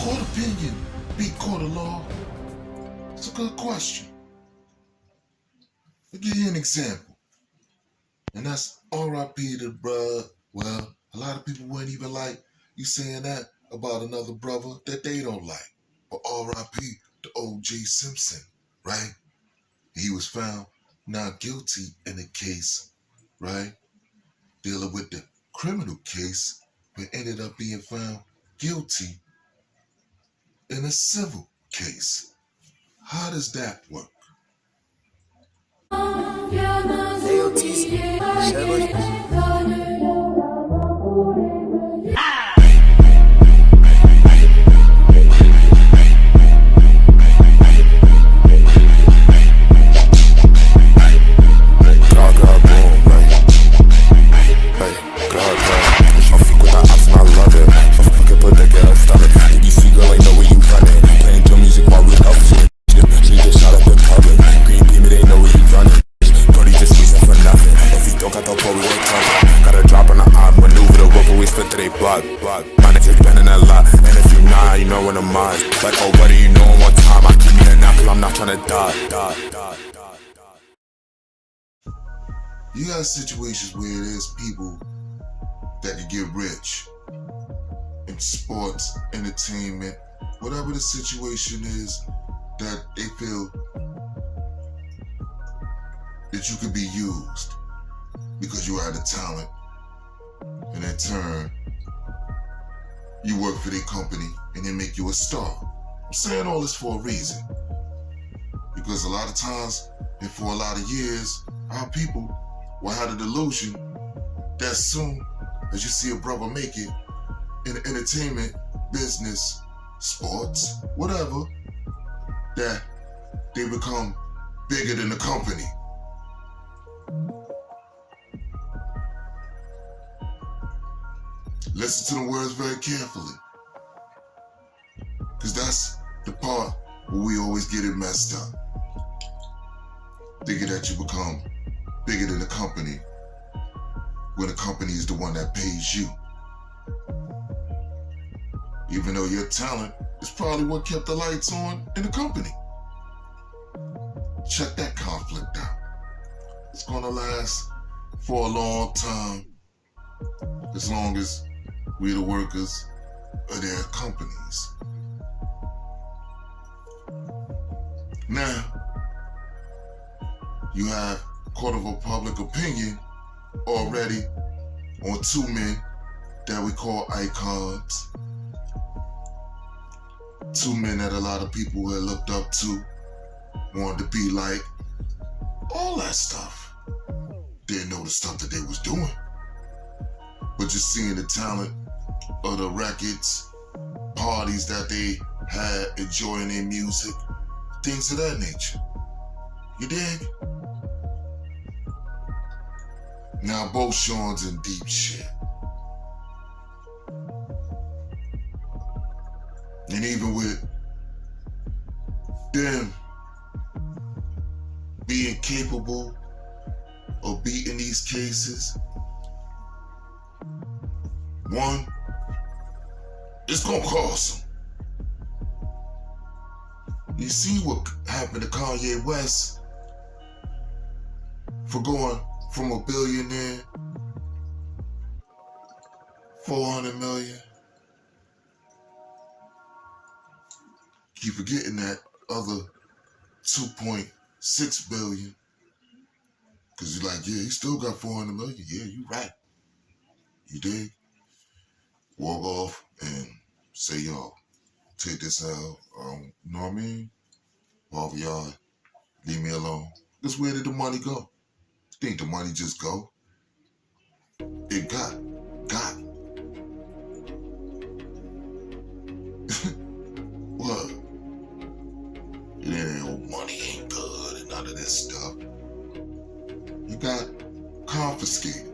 court opinion beat court of law? It's a good question. I'll give you an example. And that's R.I.P. to bruh. Well, a lot of people wouldn't even like you saying that about another brother that they don't like. But R.I.P. to O.J. Simpson, right? He was found not guilty in a case, right? Dealing with the criminal case, but ended up being found guilty in a civil case. How does that work? Like, oh, buddy, you know one time I keep me a nap cause I'm not trying to die. You got situations where there's people that can get rich in sports, entertainment, whatever the situation is that they feel that you could be used because you have the talent, and in turn you work for their company and they make you a star. I'm saying all this for a reason. Because a lot of times, and for a lot of years, our people will have the delusion that soon as you see a brother make it in the entertainment, business, sports, whatever, that they become bigger than the company. Listen to the words very carefully, because that's the part where we always get it messed up. Thinking that you become bigger than the company when the company is the one that pays you. Even though your talent is probably what kept the lights on in the company. Check that conflict out. It's gonna last for a long time, as long as we the workers of their companies. Now, you have court of public opinion already on two men that we call icons. Two men that a lot of people had looked up to, wanted to be like, all that stuff. Didn't know the stuff that they was doing. But just seeing the talent of the records, parties that they had, enjoying their music, things of that nature. You dig? Now both Sean's in deep shit. And even with them being capable of beating these cases, one, it's gonna cost them. You see what happened to Kanye West for going from a billionaire, 400 million. Keep forgetting that other 2.6 billion. Cause you're like, yeah, he still got 400 million. Yeah, you right. You dig? Walk off and say, yo, take this out. You know what I mean? All of y'all, leave me alone. Because where did the money go? Think the money just go? It got. What? It ain't no money ain't good and none of this stuff. You got confiscated.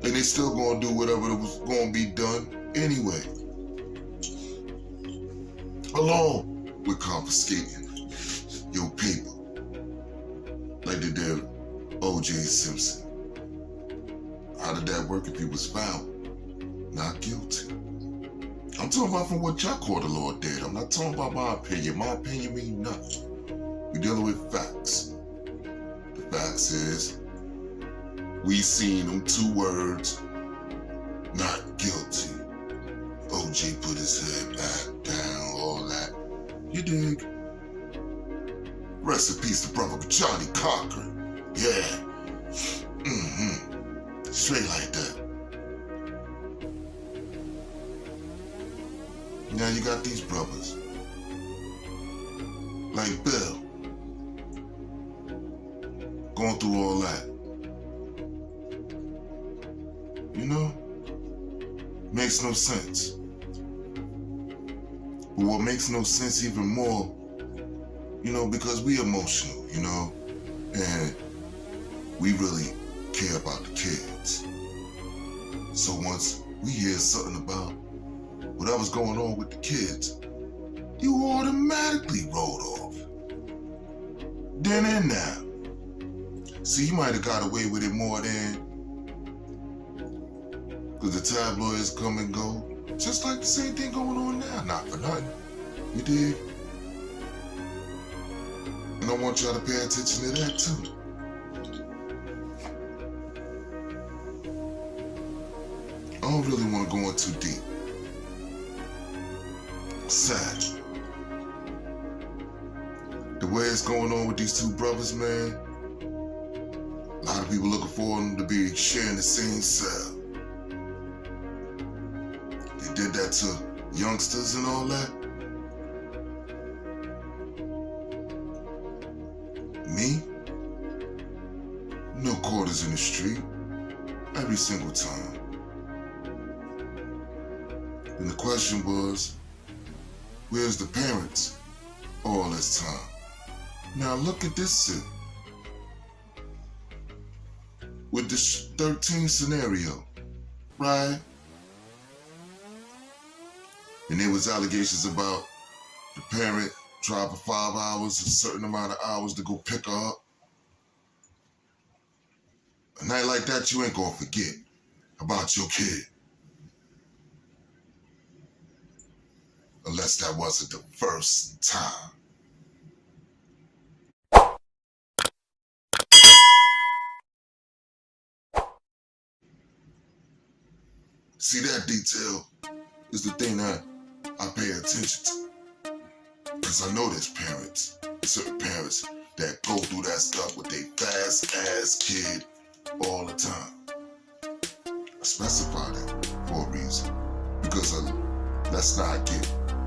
And they still gonna do whatever was gonna be done anyway. Along with confiscating your paper. Like they did O.J. Simpson. How did that work if he was found not guilty? I'm talking about from what y'all call the Lord dead. I'm not talking about my opinion. My opinion means nothing. We're dealing with facts. The facts is, we seen them 2 words, not guilty. O.J. put his head back down, all that. You dig? Rest in peace to brother Johnny Cochran. Yeah. Straight like that. Now you got these brothers, like Bill, going through all that. You know? Makes no sense. But what makes no sense even more, you know, because we emotional, you know, and we really care about the kids. So once we hear something about whatever's going on with the kids, you automatically rolled off. Then and now. See, you might have got away with it more than, because the tabloids come and go, just like the same thing going on now, not for nothing. You dig? And I want y'all to pay attention to that too. I don't really want to go in too deep. Sad. The way it's going on with these 2 brothers, man, a lot of people looking for them to be sharing the same cell. They did that to youngsters and all that. Me? No quarters in the street. Every single time. And the question was, where's the parents all this time? Now look at this shit. With this 13 scenario, right? And there was allegations about the parent drive for 5 hours, a certain amount of hours to go pick her up. A night like that, you ain't gonna forget about your kid. Unless that wasn't the first time. See, that detail is the thing that I pay attention to. Because I know there's parents, certain parents, that go through that stuff with their fast-ass kid all the time. I specify that for a reason. Because let's not get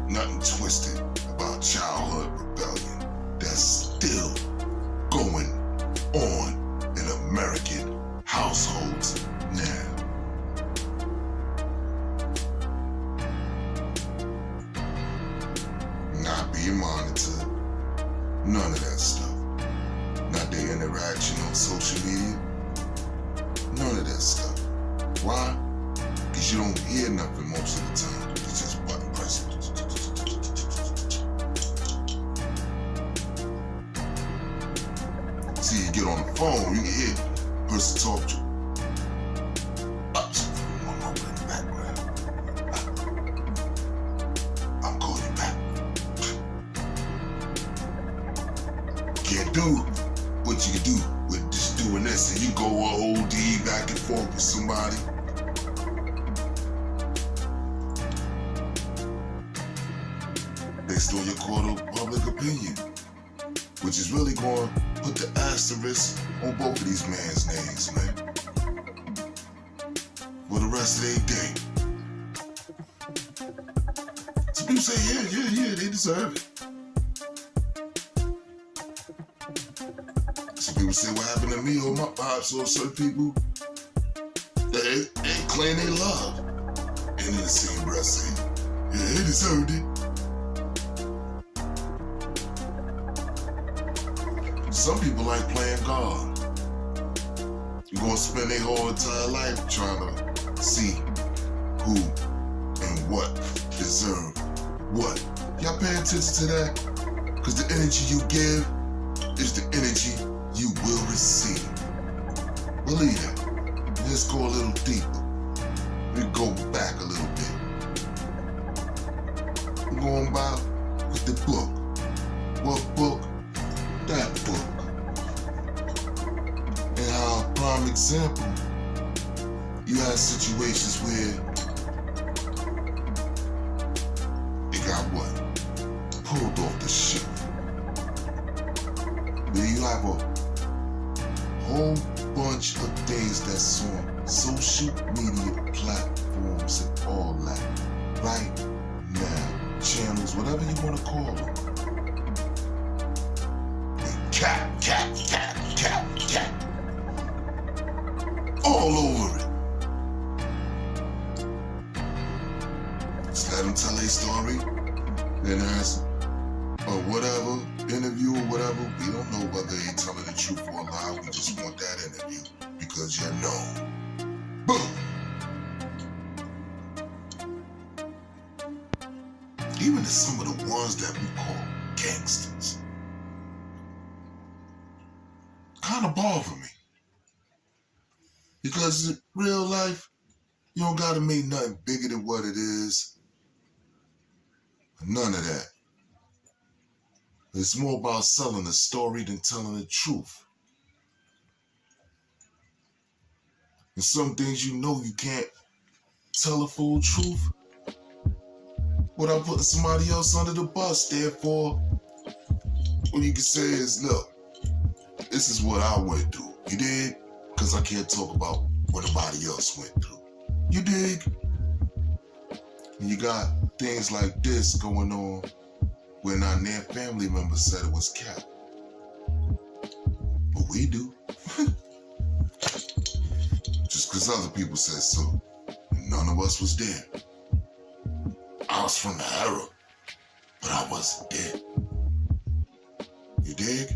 nothing twisted about childhood rebellion that's still going on in American households now. Not being monitored, none of that stuff. Not their interaction on social media, none of that stuff. Why? Because you don't hear nothing most of the time. It's just button pressing. See, you get on the phone, you can hear the person talk to you. I'll call you back. Can't do what you can do with just doing this, and you go OD back and forth with somebody. Based on your court of public opinion, which is really going to put the asterisk on both of these men's names, man, for the rest of their day. Some people say, yeah, they deserve it. Some people say, what happened to me or my pops or certain people, they claim they love. And in the same breath say, yeah, they deserved it. Some people like playing God. You're gonna spend their whole entire life trying to see who and what deserve what. Y'all pay attention to that? Because the energy you give is the energy you will receive. Believe it. Let's go a little deeper. We go back a little bit. We're going by with the book. What book? That book. And how, prime example, you have situations where it got what? Pulled off the ship. Where you have a whole bunch of things that's on social media platforms and all that right now. Channels, whatever you want to call them. And cat. All over it. Just let them tell a story. Then there's whatever, interview or whatever. We don't know whether they're telling the truth or a lie. We just want that interview because you know. Boom! Even to some of the ones that we call gangsters. Kind of bother me. Because in real life, you don't gotta make nothing bigger than what it is. None of that. It's more about selling a story than telling the truth. And some things you know you can't tell a full truth without putting somebody else under the bus. Therefore, what you can say is, look, this is what I went through. You dig? Because I can't talk about what nobody else went through. You dig? And you got things like this going on when our near family members said it was cap. But we do. Just because other people said so. None of us was there. I was from the era, but I wasn't there. You dig?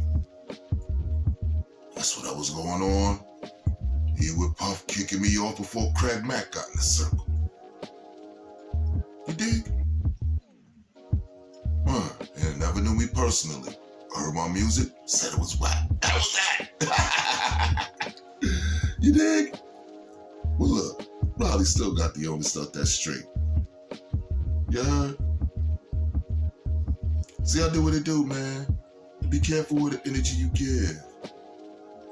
That's what was going on. Here with Puff kicking me off before Craig Mack got in the circle. You dig? And never knew me personally. Heard my music, said it was whack. That was that. You dig? Well, look, probably still got the only stuff that's straight. You heard? See, I do what it do, man. Be careful with the energy you give.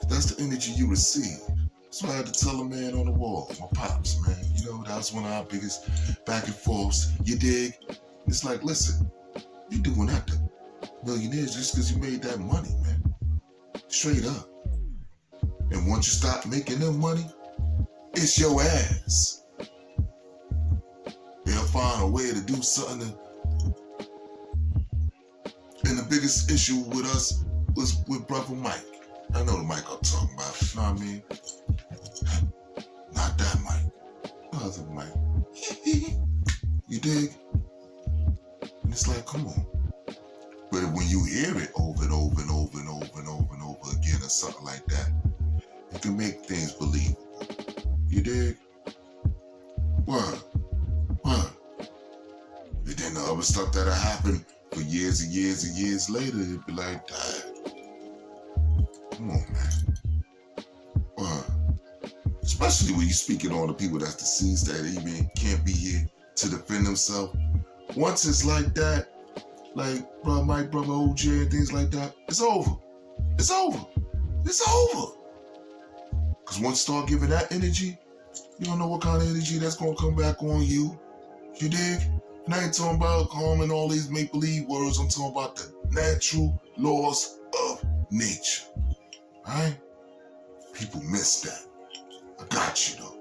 That's the energy you receive. That's why I had to tell a man on the wall, my pops, man. You know, that was one of our biggest back and forths. You dig? It's like, listen, you doing that to millionaires just because you made that money, man. Straight up. And once you stop making them money, it's your ass. They'll find a way to do something. And the biggest issue with us was with Brother Mike. I know the Mike I'm talking about. You know what I mean? Not that Mike. The other Mike. You dig? And it's like, come on. But when you hear it over and over and over and over and over and over again or something like that, it can make things believable. You dig? What? And then the other stuff that'll happen for years and years and years later, it'd be like, dang. Come on, man. Especially when you're speaking on the people that's deceased that even can't be here to defend themselves. Once it's like that, like Brother Mike, Brother OJ, and things like that, it's over. It's over. It's over. Because once you start giving that energy, you don't know what kind of energy that's going to come back on you. You dig? And I ain't talking about calming all these make-believe words. I'm talking about the natural laws of nature. Alright? People miss that. I got you though.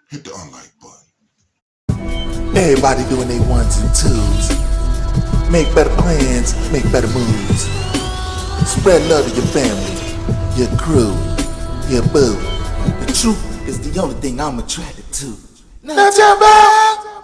Hit the unlike button. Everybody doing their ones and twos. Make better plans, make better moves. Spread love to your family, your crew, your boo. The truth is the only thing I'm attracted to. Now jump out!